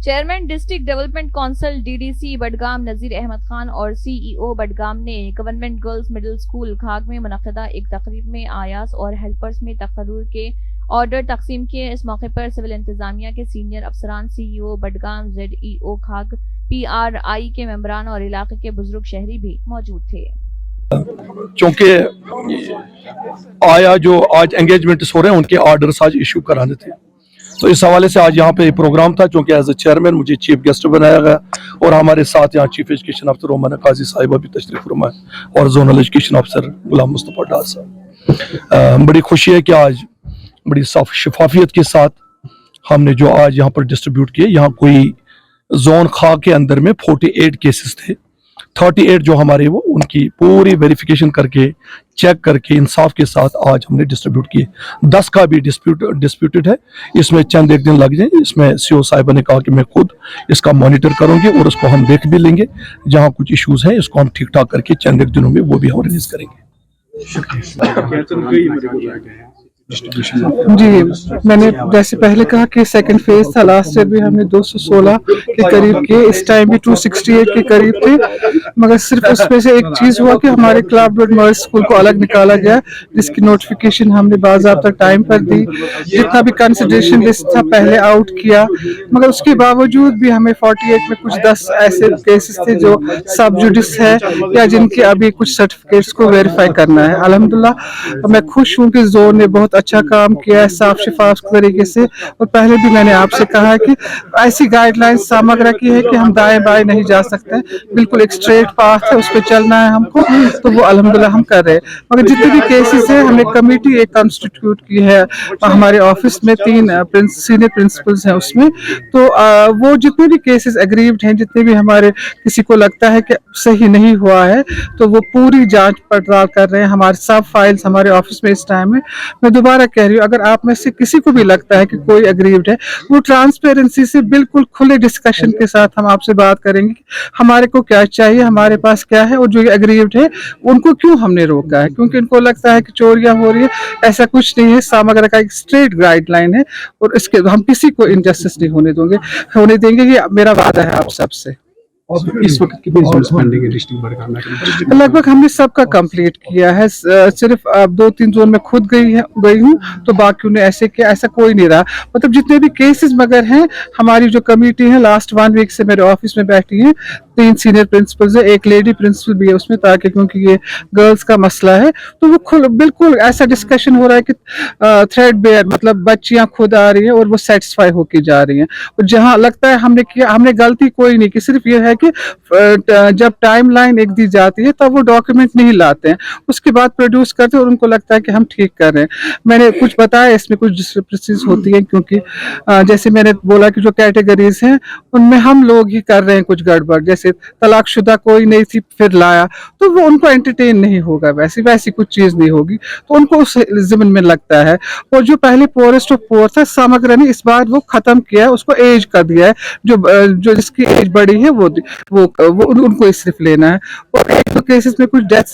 Chairman district development council DDC Budgam Nazir Ahmad Khan اور CEO Budgam نے government girls middle school Khag میں منعقدہ ایک تقریب میں آیاز اور ہیلپرز میں تقرر کے آرڈر تقسیم کیے۔ اس موقع پر سول انتظامیہ کے سینئر افسران، CEO بڈگام، ZEO کھاگ، PRI کے ممبران اور علاقے کے بزرگ شہری بھی موجود تھے۔ چونکہ جو آج انگیجمنٹس ہو رہے ہیں ان کے آرڈرز آج ایشو کرانے تھے، تو اس حوالے سے آج یہاں پہ پروگرام تھا۔ چونکہ ایز اے چیئرمین مجھے چیف گیسٹ بنایا گیا اور ہمارے ساتھ یہاں چیف ایجوکیشن افسر رومانہ قاضی صاحبہ بھی تشریف فرما ہے اور زونل ایجوکیشن افسر غلام مصطفیٰ ڈار صاحب۔ بڑی خوشی ہے کہ آج بڑی شفافیت کے ساتھ ہم نے جو آج یہاں پر ڈسٹریبیوٹ کیے، یہاں کوئی زون خاک کے اندر میں 48 کیسز تھے، 38 جو ہمارے وہ ان کی پوری ویریفیکیشن کر کے چیک کر کے انصاف کے ساتھ آج ہم نے ڈسٹریبیوٹ کیے۔ 10 کا بھی ڈسپیوٹڈ ہے، اس میں چند ایک دن لگ جائیں۔ اس میں CO صاحبہ نے کہا کہ میں خود اس کا مانیٹر کروں گی اور اس کو ہم دیکھ بھی لیں گے، جہاں کچھ ایشوز ہیں اس کو ہم ٹھیک ٹھاک کر کے چند ایک دنوں میں وہ بھی ہم ریلیز کریں گے۔ جی، میں نے جیسے پہلے کہا کہ سیکنڈ فیز تھا، لاسٹ ایئر بھی ہم نے 216 کے قریب کیے، اس ٹائم بھی 268 کے قریب تھے، مگر صرف اس میں سے ایک چیز ہوا کہ ہمارے کلاب روڈ مرز اسکول کو الگ نکالا گیا، جس کی نوٹیفیکیشن ہم نے باضابطہ ٹائم پر دی۔ جتنا بھی کنسیڈریشن لسٹ تھا پہلے آؤٹ کیا، مگر اس کے باوجود بھی ہمیں 48 میں کچھ 10 ایسے کیسز تھے جو سب جوڈس ہے یا جن کے ابھی کچھ سرٹیفکیٹس کو ویریفائی کرنا ہے۔ الحمدللہ میں خوش ہوں کہ زون نے بہت اچھا کام کیا ہے صاف شفاف طریقے سے، اور پہلے بھی میں نے آپ سے کہا ہے کہ ایسی گائیڈ لائن سامگرہ کی ہے کہ ہم دائیں بائیں نہیں جا سکتے، بالکل ایک اسٹریٹ پاتھ ہے، اس پہ چلنا ہے ہم کو، تو وہ الحمدللہ ہم کر رہے ہیں۔ مگر جتنے بھی کیسز ہیں ہم نے کمیٹی ایک کنسٹیٹیوٹ کی ہے ہمارے آفس میں، 3 سینئر پرنسپلز ہیں اس میں، تو وہ جتنے بھی کیسز اگریوڈ ہیں، جتنے بھی ہمارے کسی کو لگتا ہے کہ صحیح نہیں ہوا ہے، تو وہ پوری جانچ پڑتال کر رہے ہیں۔ ہمارے سب فائلز ہمارے آفس میں اس ٹائم ہے۔ میں دوبارہ کہہ رہی ہوں، اگر آپ میں سے کسی کو بھی لگتا ہے کہ کوئی اگریوڈ ہے، وہ ٹرانسپیرنسی سے بالکل کھلے ڈسکشن کے ساتھ ہم آپ سے بات کریں گے کہ ہمارے کو کیا چاہیے، ہمارے پاس کیا ہے، اور جو اگریوڈ ہے ان کو کیوں ہم نے روکا ہے، کیونکہ ان کو لگتا ہے کہ چوریاں ہو رہی ہے۔ ایسا کچھ نہیں ہے، سامگرہ کا ایک اسٹریٹ گائیڈ لائن ہے اور اس کے ہم کسی کو انجسٹس نہیں ہونے دیں گے، یہ میرا وعدہ ہے آپ سب سے۔ اس وقت کتنی زونز پینڈنگ ہے ڈسٹرکٹ بڈگام میں؟ لگ بھگ ہم نے سب کا کمپلیٹ کیا ہے، صرف 2-3 زون میں خود گئی ہوں، تو باقیوں نے ایسے کیا، ایسا کوئی نہیں رہا۔ مطلب جتنے بھی کیسز مگر ہیں، ہماری جو کمیٹی ہے لاسٹ 1 ویک سے میرے آفس میں بیٹھی ہیں، 3 سینئر پرنسپلز ہیں، ایک لیڈی پرنسپل بھی ہے اس میں، تاکہ کیونکہ یہ گرلز کا مسئلہ ہے، تو وہ بالکل ایسا ڈسکشن ہو رہا ہے کہ تھریڈ بیئر، مطلب بچیاں خود آ رہی ہیں اور وہ سیٹسفائی ہو کے جا رہی ہیں، اور جہاں لگتا ہے ہم نے غلطی کوئی نہیں کی، صرف یہ ہے کہ جب ٹائم لائن ایک دی جاتی ہے تب وہ ڈاکیومنٹ نہیں لاتے ہیں، اس کے بعد پروڈیوس کرتے ہیں اور ان کو لگتا ہے کہ ہم ٹھیک کر رہے ہیں۔ میں نے کچھ بتایا اس میں کچھ ڈسکرپنسیز ہوتی ہیں، کیونکہ جیسے میں نے بولا کہ جو کیٹیگریز ہیں ان میں ہم لوگ ہی کر رہے ہیں کچھ گڑبڑ، جیسے طلاق شدہ کوئی نہیں تھی پھر لایا، تو وہ ان کو انٹرٹین نہیں ہوگا، ویسی کچھ چیز نہیں ہوگی، تو ان کو اس ضمن میں لگتا ہے۔ اور جو پہلے پورسٹ آف پور تھا سامگرہ نے اس بار وہ ختم کیا ہے، اس کو ایج کر دیا ہے، جو جس کی ایج بڑی ہے وہ ان کو صرف لینا ہے، اور ایک دو کیسز میں کچھ ڈیتھ